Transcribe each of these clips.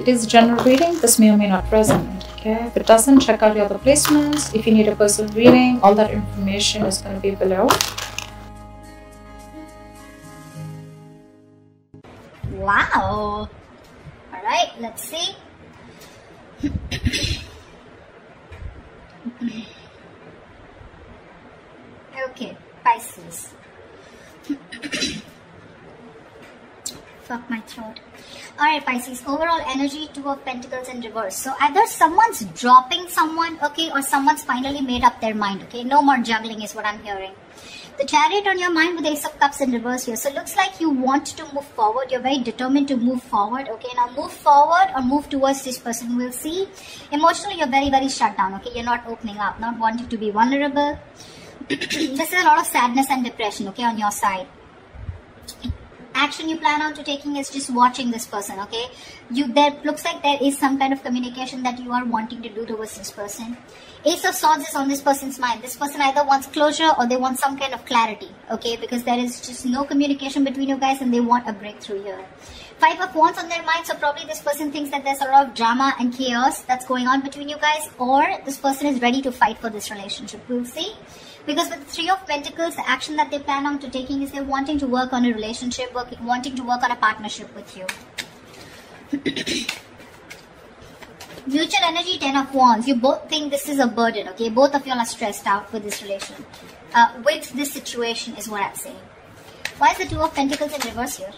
it is general reading. This may or may not resonate. Okay, if it doesn't, check out your other placements. If you need a personal reading, all that information is going to be below. Wow. All right, let's see. Okay, Pisces. Fuck my throat. Alright, Pisces, overall energy, Two of Pentacles in reverse. So either someone's dropping someone, okay, or someone's finally made up their mind, okay. No more juggling is what I'm hearing. The Chariot on your mind with Ace of Cups in reverse here. So it looks like you want to move forward. You're very determined to move forward, okay. Now move forward or move towards this person. We'll see. Emotionally, you're very, very shut down, okay. You're not opening up, not wanting to be vulnerable. This is a lot of sadness and depression, okay, on your side. Action you plan on to taking is just watching this person, okay. There looks like there is some kind of communication that you are wanting to do towards this person. Ace of Swords is on this person's mind. This person either wants closure or they want some kind of clarity, okay, because there is just no communication between you guys and they want a breakthrough here. Five of Wands on their mind, so probably this person thinks that there's a lot of drama and chaos that's going on between you guys, or this person is ready to fight for this relationship. We'll see. Because with the Three of Pentacles, the action that they plan on to taking is they're wanting to work on a relationship, wanting to work on a partnership with you. Mutual energy, Ten of Wands. You both think this is a burden, okay? Both of you are stressed out with this relation. With this situation is what I'm saying. Why is the Two of Pentacles in reverse here?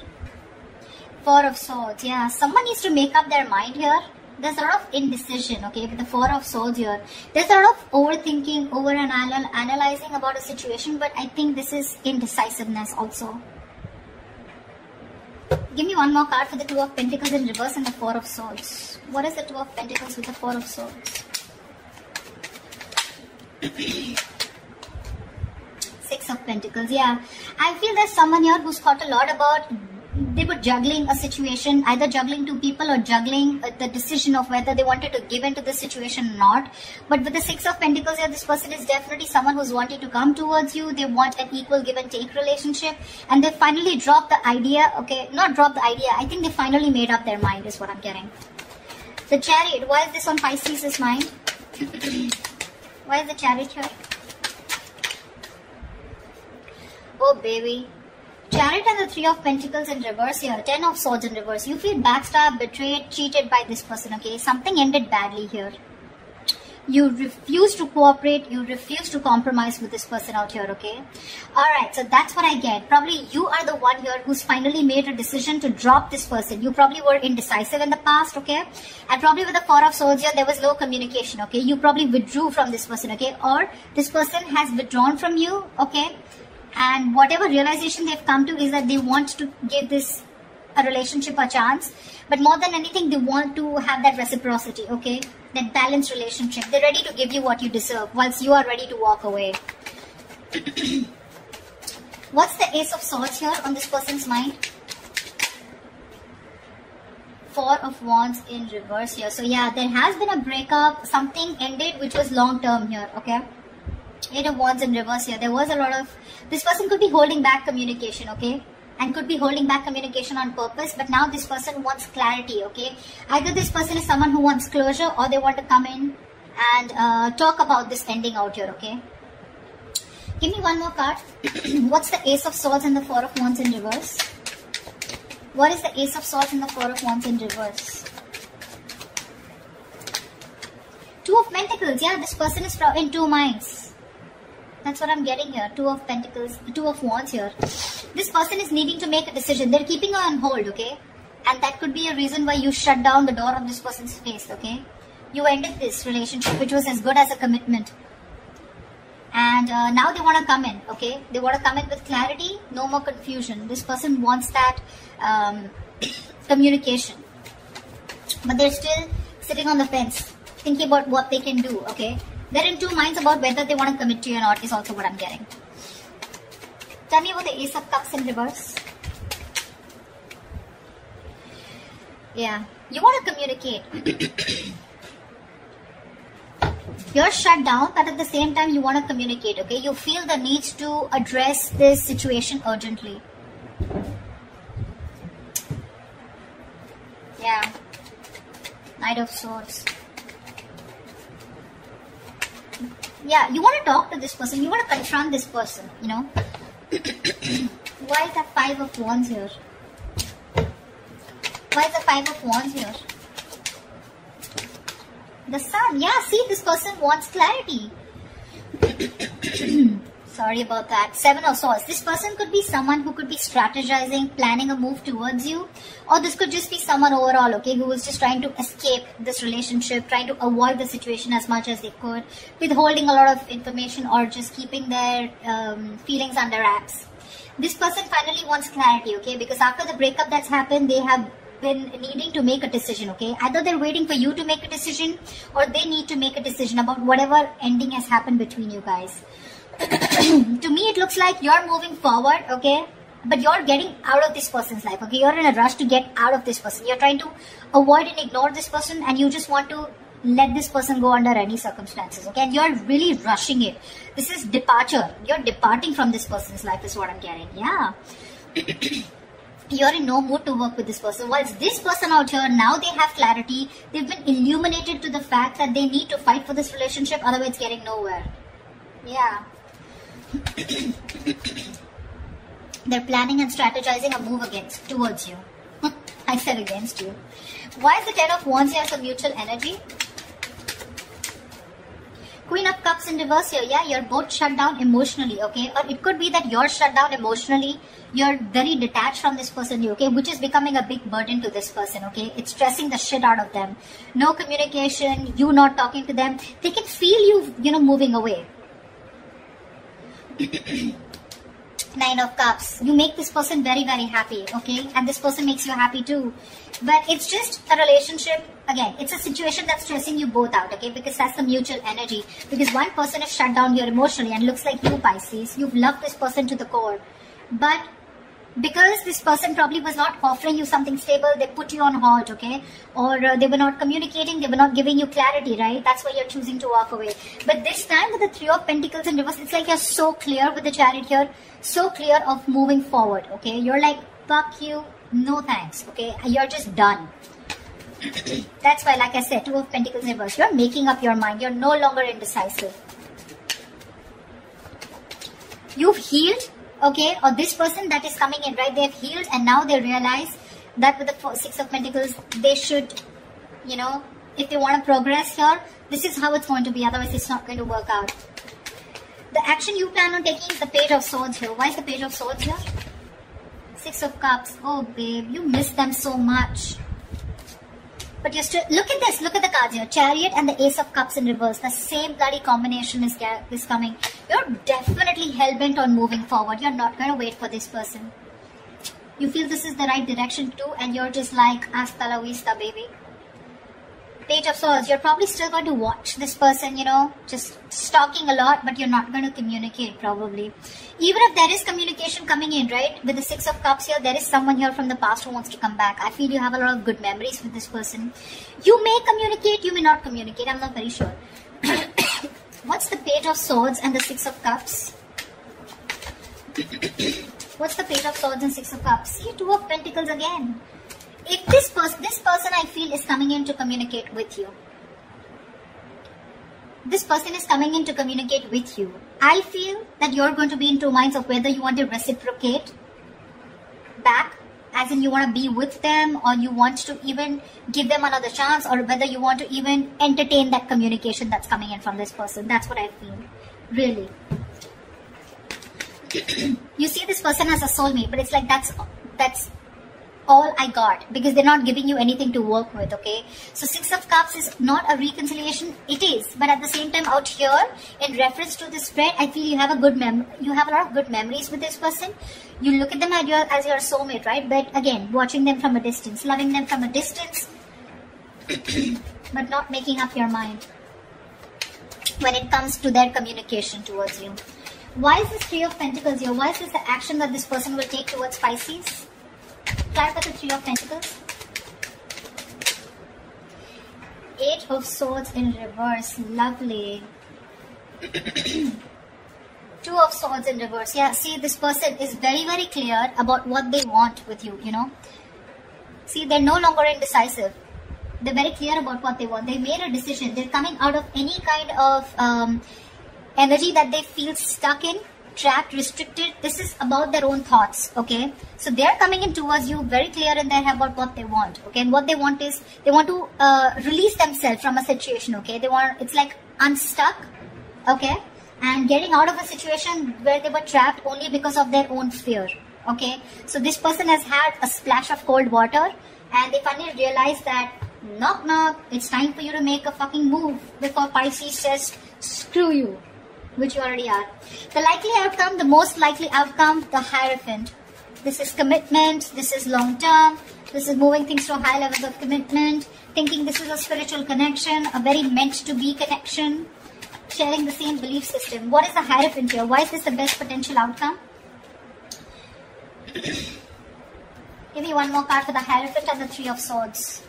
Four of Swords, yeah. Someone needs to make up their mind here. There's a lot of indecision, okay, with the Four of Swords here. There's a lot of overthinking, analyzing about a situation, but I think this is indecisiveness also. Give me one more card for the Two of Pentacles in reverse and the Four of Swords. What is the Two of Pentacles with the Four of Swords? Six of Pentacles, yeah. I feel there's someone here who's thought a lot about, they were juggling a situation, either juggling two people or juggling the decision of whether they wanted to give into the situation or not. But with the Six of Pentacles here, this person is definitely someone who's wanting to come towards you. They want an equal give and take relationship. And they finally dropped the idea, okay, not dropped the idea, I think they finally made up their mind is what I'm getting. The Chariot, why is this on Pisces' mind? Why is the Chariot here? Oh baby. Chariot and the Three of Pentacles in reverse here. Ten of Swords in reverse. You feel backstabbed, betrayed, cheated by this person, okay? Something ended badly here. You refuse to cooperate. You refuse to compromise with this person out here, okay? Alright, so that's what I get. Probably you are the one here who's finally made a decision to drop this person. You probably were indecisive in the past, okay? And probably with the Four of Swords here, there was no communication, okay? You probably withdrew from this person, okay? Or this person has withdrawn from you, okay? And whatever realization they've come to is that they want to give this a relationship a chance. But more than anything, they want to have that reciprocity, okay? That balanced relationship. They're ready to give you what you deserve, whilst you are ready to walk away. What's the Ace of Swords here on this person's mind? Four of Wands in reverse here. So yeah, there has been a breakup. Something ended which was long term here, okay? Eight of Wands in reverse here. There was a lot of... This person could be holding back communication, okay? And could be holding back communication on purpose. But now this person wants clarity, okay? Either this person is someone who wants closure or they want to come in and talk about this ending out here, okay? Give me one more card. What's the Ace of Swords and the Four of Wands in reverse? What is the Ace of Swords and the Four of Wands in reverse? Two of Pentacles. Yeah, this person is in two minds. That's what I'm getting here. Two of Pentacles, Two of Wands here. This person is needing to make a decision. They're keeping you on hold, okay? And that could be a reason why you shut down the door of this person's face, okay? You ended this relationship, which was as good as a commitment. And now they want to come in, okay? They want to come in with clarity, no more confusion. This person wants that communication. But they're still sitting on the fence, thinking about what they can do, okay? They're in two minds about whether they want to commit to you or not is also what I'm getting. Tell me about the Ace of Cups in reverse. Yeah, you want to communicate. You're shut down, but at the same time you want to communicate, okay? You feel the need to address this situation urgently. Yeah. Knight of Swords. Yeah, you want to talk to this person. You want to confront this person, you know. Why is the 5 of Wands here? Why is the 5 of Wands here? The Sun. Yeah, see, this person wants clarity. Sorry about that. 7 of Swords. This person could be someone who could be strategizing, planning a move towards you. Or this could just be someone overall, okay, who was just trying to escape this relationship, trying to avoid the situation as much as they could, withholding a lot of information or just keeping their feelings under wraps. This person finally wants clarity, okay, because after the breakup that's happened, they have been needing to make a decision, okay. Either they're waiting for you to make a decision or they need to make a decision about whatever ending has happened between you guys. To me, it looks like you're moving forward, okay, but you're getting out of this person's life, okay. You're in a rush to get out of this person. You're trying to avoid and ignore this person, and you just want to let this person go under any circumstances, okay. And you're really rushing it. This is departure. You're departing from this person's life is what I'm getting. Yeah. You're in no mood to work with this person. Whilst this person out here, now they have clarity. They've been illuminated to the fact that they need to fight for this relationship, otherwise it's getting nowhere. Yeah. They're planning and strategizing a move towards you. I said against you. Why is the 10 of Wands here some mutual energy? Queen of Cups in reverse here. Yeah, you're both shut down emotionally, okay? Or it could be that you're shut down emotionally. You're very detached from this person, okay? Which is becoming a big burden to this person, okay? It's stressing the shit out of them. No communication, you not talking to them. They can feel you know, moving away. 9 of Cups. You make this person very, very happy, okay? And this person makes you happy too. But it's just a relationship. Again, it's a situation that's stressing you both out, okay? Because that's the mutual energy. Because one person is shut down here emotionally, and looks like you, Pisces. You've loved this person to the core. But because this person probably was not offering you something stable, they put you on hold, okay? Or they were not communicating, they were not giving you clarity, right? That's why you're choosing to walk away. But this time with the 3 of Pentacles in reverse, it's like you're so clear with the Chariot here, so clear of moving forward, okay? You're like, fuck you, no thanks, okay? You're just done. That's why, like I said, 2 of Pentacles in reverse, you're making up your mind. You're no longer indecisive. You've healed. Okay, or this person that is coming in, right, they've healed and now they realize that with the 6 of Pentacles, they should, you know, if they want to progress here, this is how it's going to be, otherwise it's not going to work out. The action you plan on taking is the Page of Swords here. Why is the Page of Swords here? 6 of Cups. Oh, babe, you miss them so much. But you're still, look at this, look at the cards here. Chariot and the Ace of Cups in reverse. The same bloody combination is coming. You're definitely hell-bent on moving forward. You're not going to wait for this person. You feel this is the right direction too, and you're just like, hasta la vista, baby. Page of Swords, you're probably still going to watch this person, you know, just stalking a lot, but you're not going to communicate probably. Even if there is communication coming in, right, with the 6 of Cups here, there is someone here from the past who wants to come back. I feel you have a lot of good memories with this person. You may communicate, you may not communicate, I'm not very sure. What's the Page of Swords and the 6 of Cups? What's the Page of Swords and 6 of Cups? See, 2 of Pentacles again. If this person I feel is coming in to communicate with you. This person is coming in to communicate with you. I feel that you're going to be in 2 minds of whether you want to reciprocate back, as in you want to be with them, or you want to even give them another chance, or whether you want to even entertain that communication that's coming in from this person. That's what I feel. Really. You see this person as a soulmate, but it's like that's all I got, because they're not giving you anything to work with, okay? So 6 of Cups is not a reconciliation. It is, but at the same time out here, in reference to this spread, I feel you have a lot of good memories with this person. You look at them as your soulmate, right? But again, watching them from a distance, loving them from a distance, but not making up your mind when it comes to their communication towards you. Why is this 3 of Pentacles here? Why is this the action that this person will take towards Pisces? Clarify the 3 of Pentacles. 8 of Swords in reverse. Lovely. 2 of Swords in reverse. Yeah, see, this person is very, very clear about what they want with you, you know. See, they're no longer indecisive. They're very clear about what they want. They made a decision. They're coming out of any kind of energy that they feel stuck in, trapped, restricted. This is about their own thoughts, okay? So they're coming in towards you very clear in their head about what they want, okay? And what they want is, they want to release themselves from a situation, okay? They want, it's like unstuck, okay? And getting out of a situation where they were trapped only because of their own fear, okay? So this person has had a splash of cold water and they finally realize that, knock knock, it's time for you to make a fucking move before Pisces says, screw you, which you already are. The likely outcome, the most likely outcome, the Hierophant. This is commitment, this is long term, this is moving things to high levels of commitment, thinking this is a spiritual connection, a very meant to be connection, sharing the same belief system. What is the Hierophant here? Why is this the best potential outcome? Give me one more card for the Hierophant and the Three of Swords.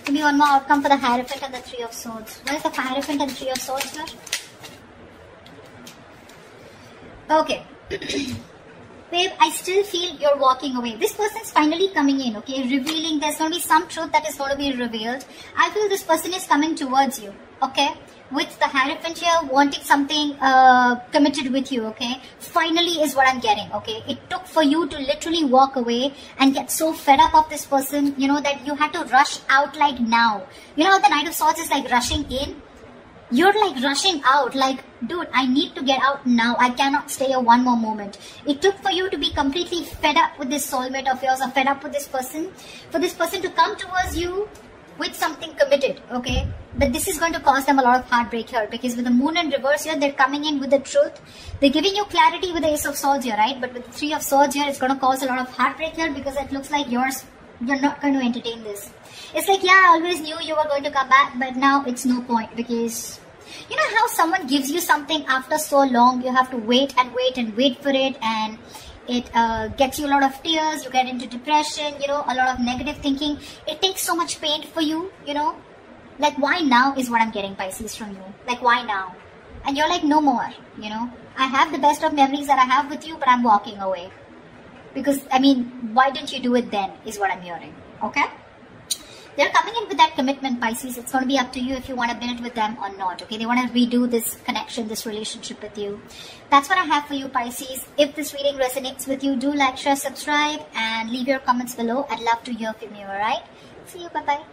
Give me one more outcome for the Hierophant and the Three of Swords. What is the Hierophant and Three of Swords here? Okay. Babe, I still feel you're walking away. This person's finally coming in, okay? Revealing, there's going to be some truth that is going to be revealed. I feel this person is coming towards you, okay? With the Hierophant here, wanting something committed with you, okay? Finally is what I'm getting, okay? It took for you to literally walk away and get so fed up of this person, you know, that you had to rush out like now. You know how the Knight of Swords is like rushing in? You're like rushing out, like, dude, I need to get out now. I cannot stay here one more moment. It took for you to be completely fed up with this soulmate of yours or fed up with this person, for this person to come towards you with something committed, okay? But this is going to cause them a lot of heartbreak here, because with the Moon in reverse here, they're coming in with the truth. They're giving you clarity with the Ace of Swords here, right? But with the Three of Swords here, it's going to cause a lot of heartbreak here, because it looks like you're not going to entertain this. It's like, yeah, I always knew you were going to come back, but now it's no point, because you know how someone gives you something after so long, you have to wait and wait and wait for it, and it gets you a lot of tears, you get into depression, you know, a lot of negative thinking. It takes so much pain for you, you know. Like, why now is what I'm getting, Pisces, from you. Like, why now? And you're like, no more, you know. I have the best of memories that I have with you, but I'm walking away. Because, I mean, why didn't you do it then, is what I'm hearing, okay? They're coming in with that commitment, Pisces. It's going to be up to you if you want to build with them or not, okay? They want to redo this connection, this relationship with you. That's what I have for you, Pisces. If this reading resonates with you, do like, share, subscribe, and leave your comments below. I'd love to hear from you, alright? See you, bye-bye.